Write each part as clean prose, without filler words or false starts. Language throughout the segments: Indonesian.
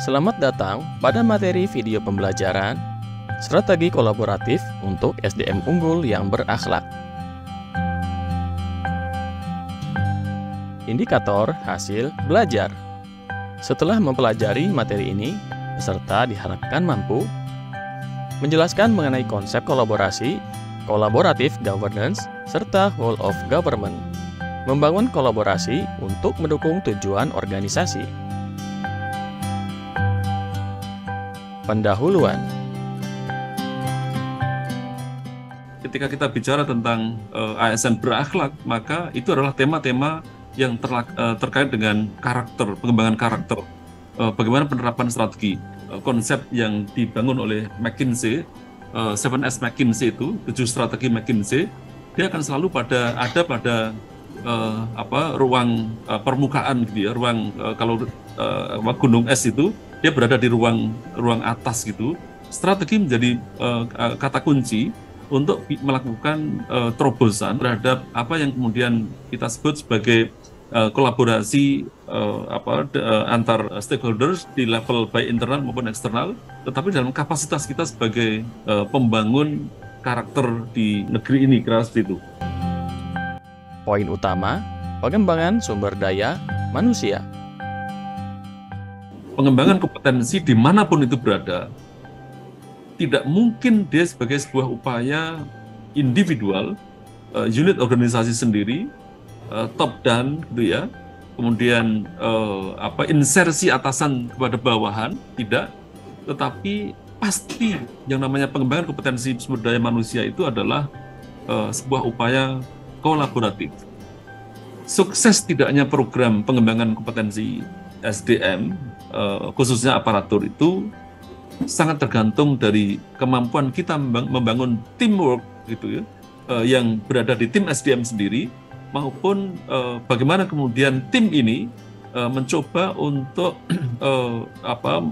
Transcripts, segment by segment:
Selamat datang pada materi video pembelajaran Strategi Kolaboratif untuk SDM Unggul yang Berakhlak. Indikator hasil belajar. Setelah mempelajari materi ini, peserta diharapkan mampu menjelaskan mengenai konsep kolaborasi, collaborative governance, serta whole of government, membangun kolaborasi untuk mendukung tujuan organisasi. Pendahuluan. Ketika kita bicara tentang ASN berakhlak, maka itu adalah tema-tema yang terkait dengan karakter, pengembangan karakter, bagaimana penerapan strategi, konsep yang dibangun oleh McKinsey, 7S McKinsey itu, 7 strategi McKinsey, dia akan selalu ada pada ruang permukaan gitu ya, ruang kalau gunung es itu dia berada di ruang atas gitu. Strategi menjadi kata kunci untuk melakukan terobosan terhadap apa yang kemudian kita sebut sebagai kolaborasi antar stakeholders di level baik internal maupun eksternal, tetapi dalam kapasitas kita sebagai pembangun karakter di negeri ini, kira seperti itu. Poin utama, pengembangan sumber daya manusia. Pengembangan kompetensi dimanapun itu berada, tidak mungkin dia sebagai sebuah upaya individual, unit organisasi sendiri, top down gitu ya, kemudian insersi atasan kepada bawahan, tidak, tetapi pasti yang namanya pengembangan kompetensi sumber daya manusia itu adalah sebuah upaya kolaboratif. Sukses tidaknya program pengembangan kompetensi SDM, khususnya aparatur, itu sangat tergantung dari kemampuan kita membangun teamwork gitu ya, yang berada di tim SDM sendiri, maupun bagaimana kemudian tim ini mencoba untuk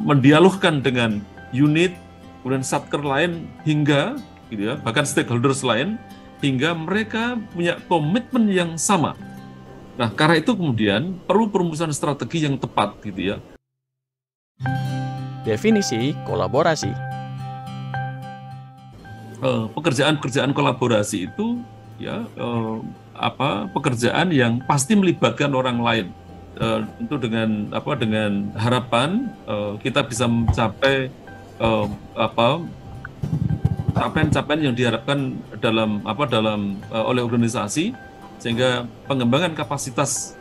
mendialogkan dengan unit, kemudian satker lain, hingga gitu ya, bahkan stakeholders lain, hingga mereka punya komitmen yang sama. Nah, karena itu kemudian perlu perumusan strategi yang tepat gitu ya. Definisi kolaborasi. Pekerjaan-pekerjaan kolaborasi itu ya pekerjaan yang pasti melibatkan orang lain. Tentu dengan harapan kita bisa mencapai capaian-capaian yang diharapkan oleh organisasi, sehingga pengembangan kapasitas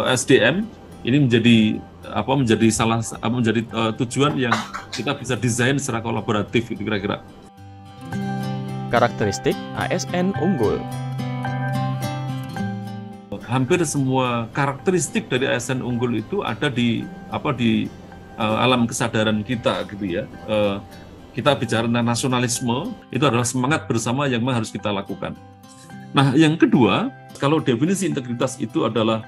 SDM ini menjadi tujuan yang kita bisa desain secara kolaboratif itu kira-kira. Karakteristik ASN unggul. Hampir semua karakteristik dari ASN unggul itu ada di alam kesadaran kita gitu ya. Kita bicara tentang nasionalisme, itu adalah semangat bersama yang memang harus kita lakukan. Nah, yang kedua, kalau definisi integritas itu adalah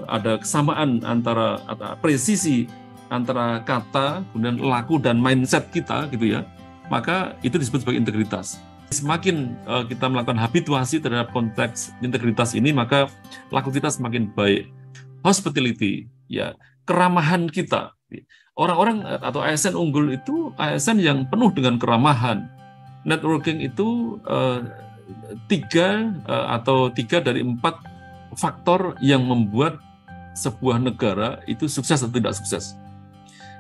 ada kesamaan antara presisi antara kata, kemudian laku dan mindset kita gitu ya, maka itu disebut sebagai integritas. Semakin kita melakukan habituasi terhadap konteks integritas ini, maka laku kita semakin baik. Hospitality, ya, keramahan kita. Orang-orang atau ASN unggul itu ASN yang penuh dengan keramahan. Networking itu tiga dari 4 faktor yang membuat sebuah negara itu sukses atau tidak sukses.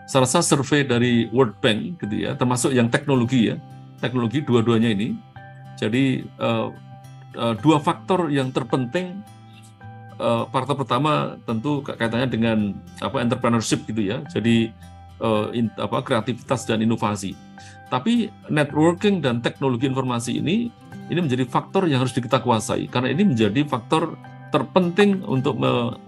Saya rasa survei dari World Bank gitu ya, termasuk yang teknologi dua-duanya ini. Jadi 2 faktor yang terpenting. Faktor pertama tentu kaitannya dengan entrepreneurship gitu ya. Jadi kreativitas dan inovasi. Tapi networking dan teknologi informasi ini menjadi faktor yang harus kita kuasai, karena ini menjadi faktor terpenting untuk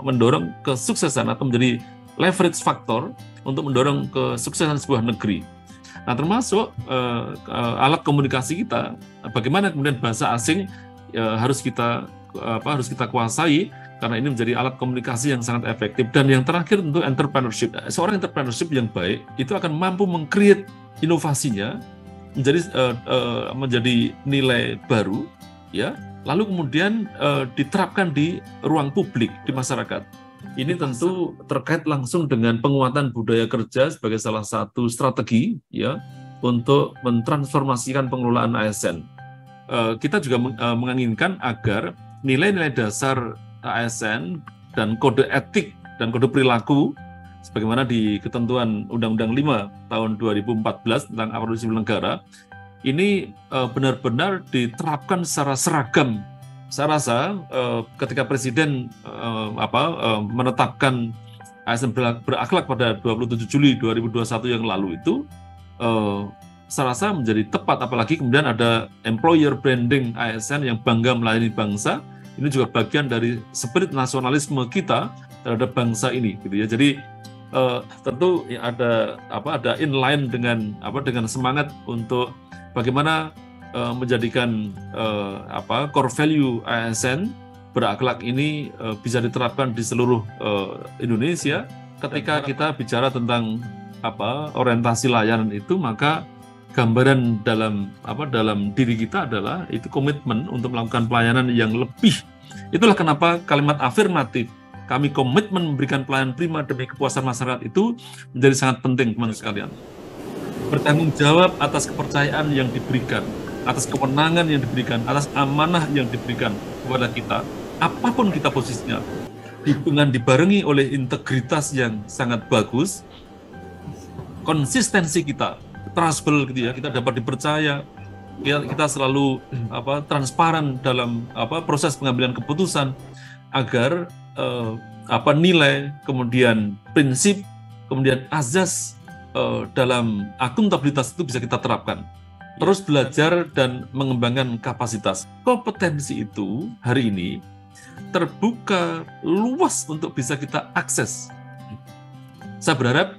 mendorong kesuksesan atau menjadi leverage faktor untuk mendorong kesuksesan sebuah negeri. Nah, termasuk alat komunikasi kita, bagaimana kemudian bahasa asing harus kita kuasai, karena ini menjadi alat komunikasi yang sangat efektif. Dan yang terakhir tentu entrepreneurship. Seorang entrepreneurship yang baik itu akan mampu meng-create inovasinya menjadi nilai baru, ya, lalu kemudian diterapkan di ruang publik, di masyarakat. Ini tentu terkait langsung dengan penguatan budaya kerja sebagai salah satu strategi ya untuk mentransformasikan pengelolaan ASN. Kita juga menginginkan agar nilai-nilai dasar ASN dan kode etik dan kode perilaku sebagaimana di ketentuan Undang-Undang 5 tahun 2014 tentang aparatur sipil negara ini benar-benar diterapkan secara seragam. Saya rasa ketika Presiden menetapkan ASN berakhlak pada 27 Juli 2021 yang lalu itu, saya rasa menjadi tepat, apalagi kemudian ada employer branding ASN yang bangga melayani bangsa. Ini juga bagian dari spirit nasionalisme kita terhadap bangsa ini, gitu ya. Jadi tentu ada inline dengan semangat untuk bagaimana menjadikan core value ASN berakhlak ini bisa diterapkan di seluruh Indonesia. Ketika kita bicara tentang orientasi layanan itu, maka gambaran dalam diri kita adalah itu komitmen untuk melakukan pelayanan yang lebih. Itulah kenapa kalimat afirmatif, kami komitmen memberikan pelayanan prima demi kepuasan masyarakat itu menjadi sangat penting, teman-teman sekalian. Bertanggung jawab atas kepercayaan yang diberikan, atas kewenangan yang diberikan, atas amanah yang diberikan kepada kita, apapun kita posisinya, dengan dibarengi oleh integritas yang sangat bagus, konsistensi kita, trustable gitu ya, kita dapat dipercaya, kita selalu transparan dalam proses pengambilan keputusan, agar nilai, kemudian prinsip, kemudian azas dalam akuntabilitas itu bisa kita terapkan. Terus belajar dan mengembangkan kapasitas. Kompetensi itu hari ini terbuka luas untuk bisa kita akses. Saya berharap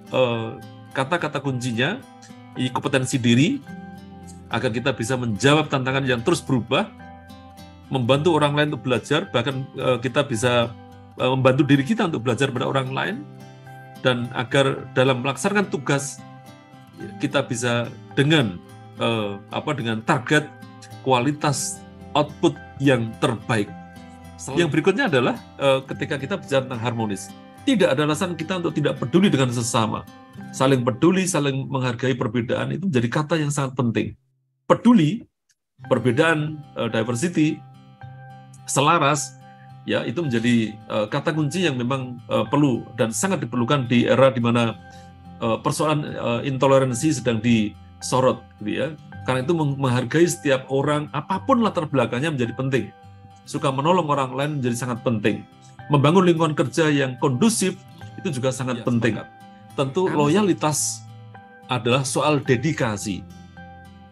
kata-kata kuncinya kompetensi diri, agar kita bisa menjawab tantangan yang terus berubah, membantu orang lain untuk belajar, bahkan kita bisa membantu diri kita untuk belajar pada orang lain, dan agar dalam melaksanakan tugas kita bisa dengan target kualitas output yang terbaik. Yang berikutnya adalah ketika kita bicara tentang harmonis, tidak ada alasan kita untuk tidak peduli dengan sesama. Saling peduli, saling menghargai perbedaan itu menjadi kata yang sangat penting. Peduli, perbedaan, diversity, selaras, ya itu menjadi kata kunci yang memang perlu dan sangat diperlukan di era di mana persoalan intoleransi sedang disorot, gitu ya. Karena itu menghargai setiap orang, apapun latar belakangnya menjadi penting. Suka menolong orang lain menjadi sangat penting. Membangun lingkungan kerja yang kondusif itu juga sangat penting. Tentu loyalitas adalah soal dedikasi,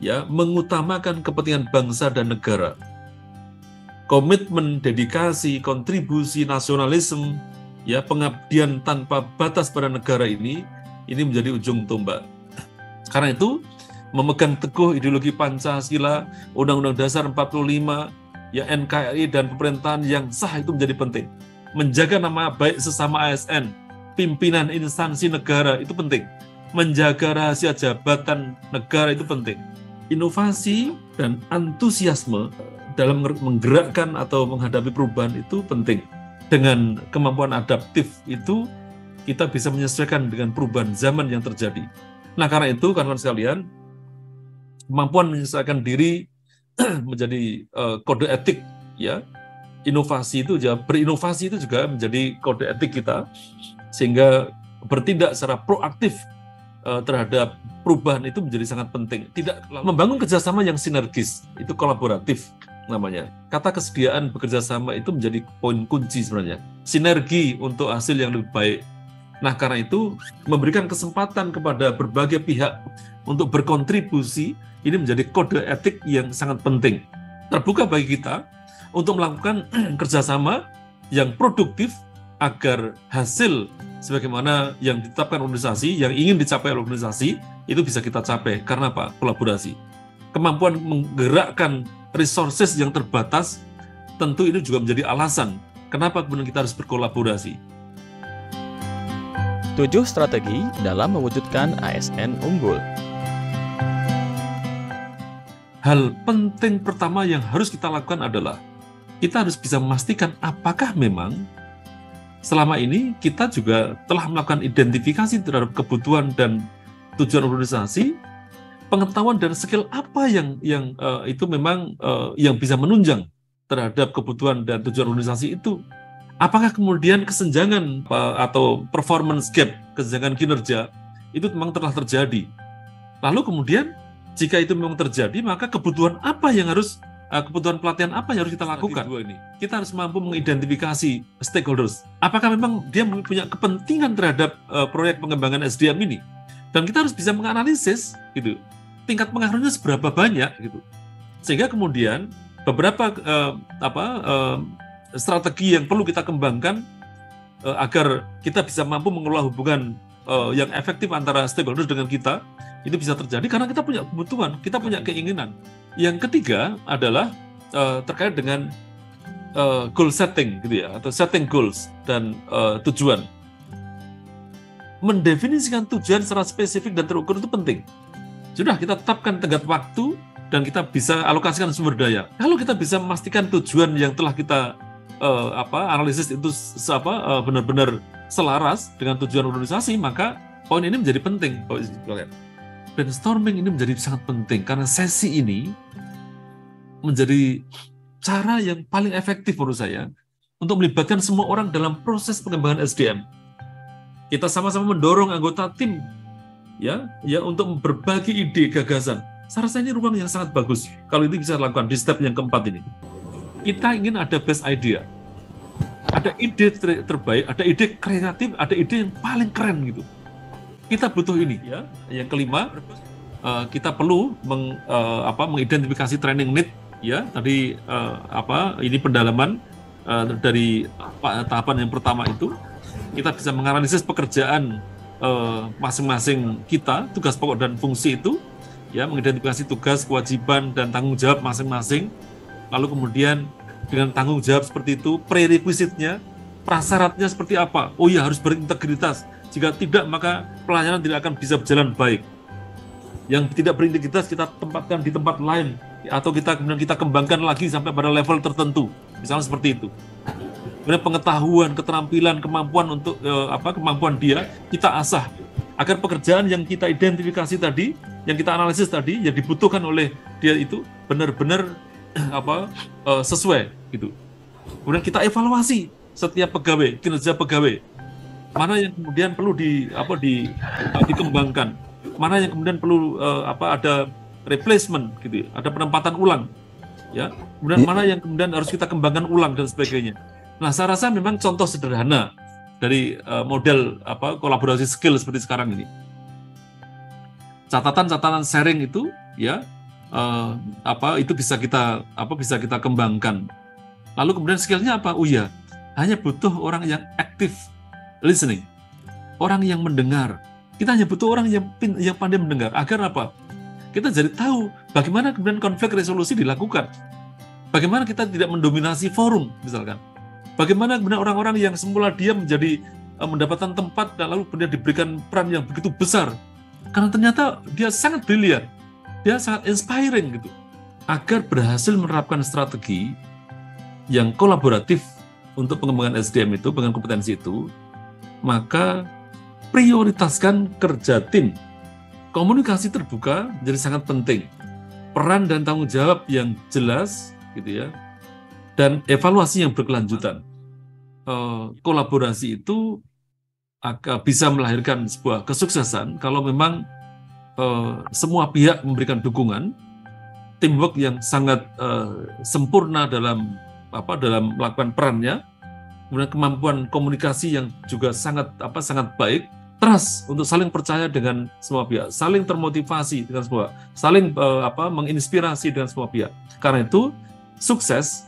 ya, mengutamakan kepentingan bangsa dan negara. Komitmen, dedikasi, kontribusi, nasionalisme, ya, pengabdian tanpa batas pada negara ini menjadi ujung tombak. Karena itu, memegang teguh ideologi Pancasila, Undang-Undang Dasar 45, ya, NKRI dan pemerintahan yang sah itu menjadi penting. Menjaga nama baik sesama ASN, pimpinan instansi negara itu penting. Menjaga rahasia jabatan negara itu penting. Inovasi dan antusiasme dalam menggerakkan atau menghadapi perubahan itu penting. Dengan kemampuan adaptif itu kita bisa menyesuaikan dengan perubahan zaman yang terjadi. Nah, karena itu kawan-kawan sekalian, kemampuan menyesuaikan diri menjadi kode etik, ya. Inovasi itu berinovasi itu juga menjadi kode etik kita, sehingga bertindak secara proaktif terhadap perubahan itu menjadi sangat penting. Tidak membangun kerjasama yang sinergis, itu kolaboratif namanya. Kata kesediaan bekerja sama itu menjadi poin kunci sebenarnya. Sinergi untuk hasil yang lebih baik. Nah, karena itu memberikan kesempatan kepada berbagai pihak untuk berkontribusi ini menjadi kode etik yang sangat penting. Terbuka bagi kita untuk melakukan kerjasama yang produktif agar hasil sebagaimana yang ditetapkan organisasi, yang ingin dicapai oleh organisasi, itu bisa kita capai. Karena apa? Kolaborasi. Kemampuan menggerakkan resources yang terbatas, tentu ini juga menjadi alasan kenapa kemudian kita harus berkolaborasi. 7 strategi dalam mewujudkan ASN unggul. Hal penting pertama yang harus kita lakukan adalah kita harus bisa memastikan apakah memang selama ini kita juga telah melakukan identifikasi terhadap kebutuhan dan tujuan organisasi, pengetahuan dan skill apa yang itu memang yang bisa menunjang terhadap kebutuhan dan tujuan organisasi itu. Apakah kemudian kesenjangan atau performance gap, kesenjangan kinerja itu memang telah terjadi. Lalu kemudian jika itu memang terjadi, maka kebutuhan apa yang harus kebutuhan pelatihan apa yang harus kita lakukan? Kita harus mampu mengidentifikasi stakeholders. Apakah memang dia punya kepentingan terhadap proyek pengembangan SDM ini? Dan kita harus bisa menganalisis gitu. Tingkat pengaruhnya seberapa banyak gitu. Sehingga kemudian beberapa strategi yang perlu kita kembangkan agar kita bisa mampu mengelola hubungan yang efektif antara stakeholders dengan kita, itu bisa terjadi karena kita punya kebutuhan, kita punya keinginan. Yang ketiga adalah terkait dengan goal setting gitu ya, atau setting goals dan tujuan. Mendefinisikan tujuan secara spesifik dan terukur itu penting. Sudah kita tetapkan tenggat waktu dan kita bisa alokasikan sumber daya. Kalau kita bisa memastikan tujuan yang telah kita analisis itu benar-benar selaras dengan tujuan organisasi, maka poin ini menjadi penting. Brainstorming ini menjadi sangat penting karena sesi ini menjadi cara yang paling efektif menurut saya untuk melibatkan semua orang dalam proses pengembangan SDM. Kita sama-sama mendorong anggota tim ya untuk berbagi ide, gagasan. Saya rasa ini ruang yang sangat bagus kalau itu bisa dilakukan di step yang keempat ini. Kita ingin ada best idea, ada ide terbaik, ada ide kreatif, ada ide yang paling keren gitu. Kita butuh ini ya. Yang kelima, kita perlu mengidentifikasi training need ya. Tadi ini pendalaman dari tahapan yang pertama itu. Kita bisa menganalisis pekerjaan masing-masing kita, tugas pokok dan fungsi itu, ya, mengidentifikasi tugas, kewajiban, dan tanggung jawab masing-masing. Lalu kemudian dengan tanggung jawab seperti itu, prerequisite-nya, prasyaratnya seperti apa? Oh iya, harus berintegritas. Jika tidak, maka pelayanan tidak akan bisa berjalan baik. Yang tidak berintegritas kita tempatkan di tempat lain, atau kemudian kita kembangkan lagi sampai pada level tertentu. Misalnya seperti itu. Kemudian pengetahuan, keterampilan, kemampuan untuk kemampuan dia kita asah agar pekerjaan yang kita identifikasi tadi, yang kita analisis tadi, yang dibutuhkan oleh dia itu benar-benar sesuai gitu. Kemudian kita evaluasi setiap pegawai, kinerja pegawai. Mana yang kemudian perlu dikembangkan, mana yang kemudian perlu ada replacement gitu, ada penempatan ulang. Ya. Kemudian mana yang kemudian harus kita kembangkan ulang dan sebagainya. Nah, saya rasa memang contoh sederhana dari model kolaborasi skill seperti sekarang ini. Catatan-catatan sharing itu, ya, itu bisa kita kembangkan. Lalu kemudian skillnya apa? Oh iya, hanya butuh orang yang active listening, orang yang mendengar. Kita hanya butuh orang yang pandai mendengar. Agar apa? Kita jadi tahu bagaimana kemudian konflik resolusi dilakukan. Bagaimana kita tidak mendominasi forum, misalkan. Bagaimana kemudian orang-orang yang semula diam menjadi mendapatkan tempat dan lalu kemudian diberikan peran yang begitu besar. Karena ternyata dia sangat brilian, dia sangat inspiring gitu. Agar berhasil menerapkan strategi yang kolaboratif untuk pengembangan SDM itu, dengan kompetensi itu, maka prioritaskan kerja tim. Komunikasi terbuka menjadi sangat penting. Peran dan tanggung jawab yang jelas gitu ya. Dan evaluasi yang berkelanjutan. Kolaborasi itu akan bisa melahirkan sebuah kesuksesan kalau memang semua pihak memberikan dukungan, teamwork yang sangat sempurna dalam melakukan perannya, kemudian kemampuan komunikasi yang juga sangat baik, trust untuk saling percaya dengan semua pihak, saling termotivasi dengan semua, saling menginspirasi dengan semua pihak. Karena itu sukses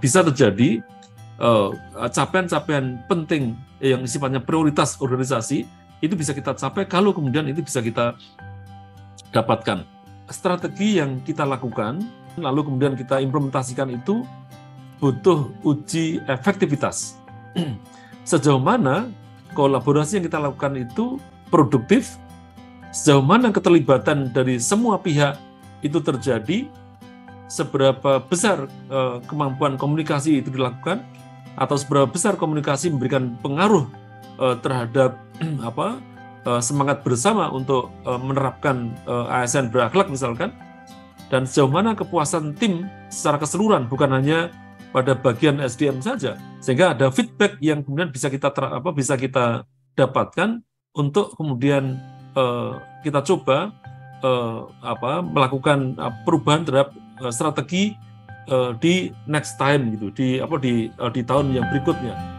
bisa terjadi. Capaian-capaian penting yang sifatnya prioritas organisasi itu bisa kita capai kalau kemudian itu bisa kita dapatkan. Strategi yang kita lakukan lalu kemudian kita implementasikan itu butuh uji efektivitas. Sejauh mana kolaborasi yang kita lakukan itu produktif, sejauh mana keterlibatan dari semua pihak itu terjadi, seberapa besar kemampuan komunikasi itu dilakukan, atau seberapa besar komunikasi memberikan pengaruh terhadap semangat bersama untuk menerapkan ASN berakhlak misalkan, dan sejauh mana kepuasan tim secara keseluruhan, bukan hanya pada bagian SDM saja, sehingga ada feedback yang kemudian bisa kita dapatkan untuk kemudian kita coba melakukan perubahan terhadap strategi di next time gitu, di tahun yang berikutnya.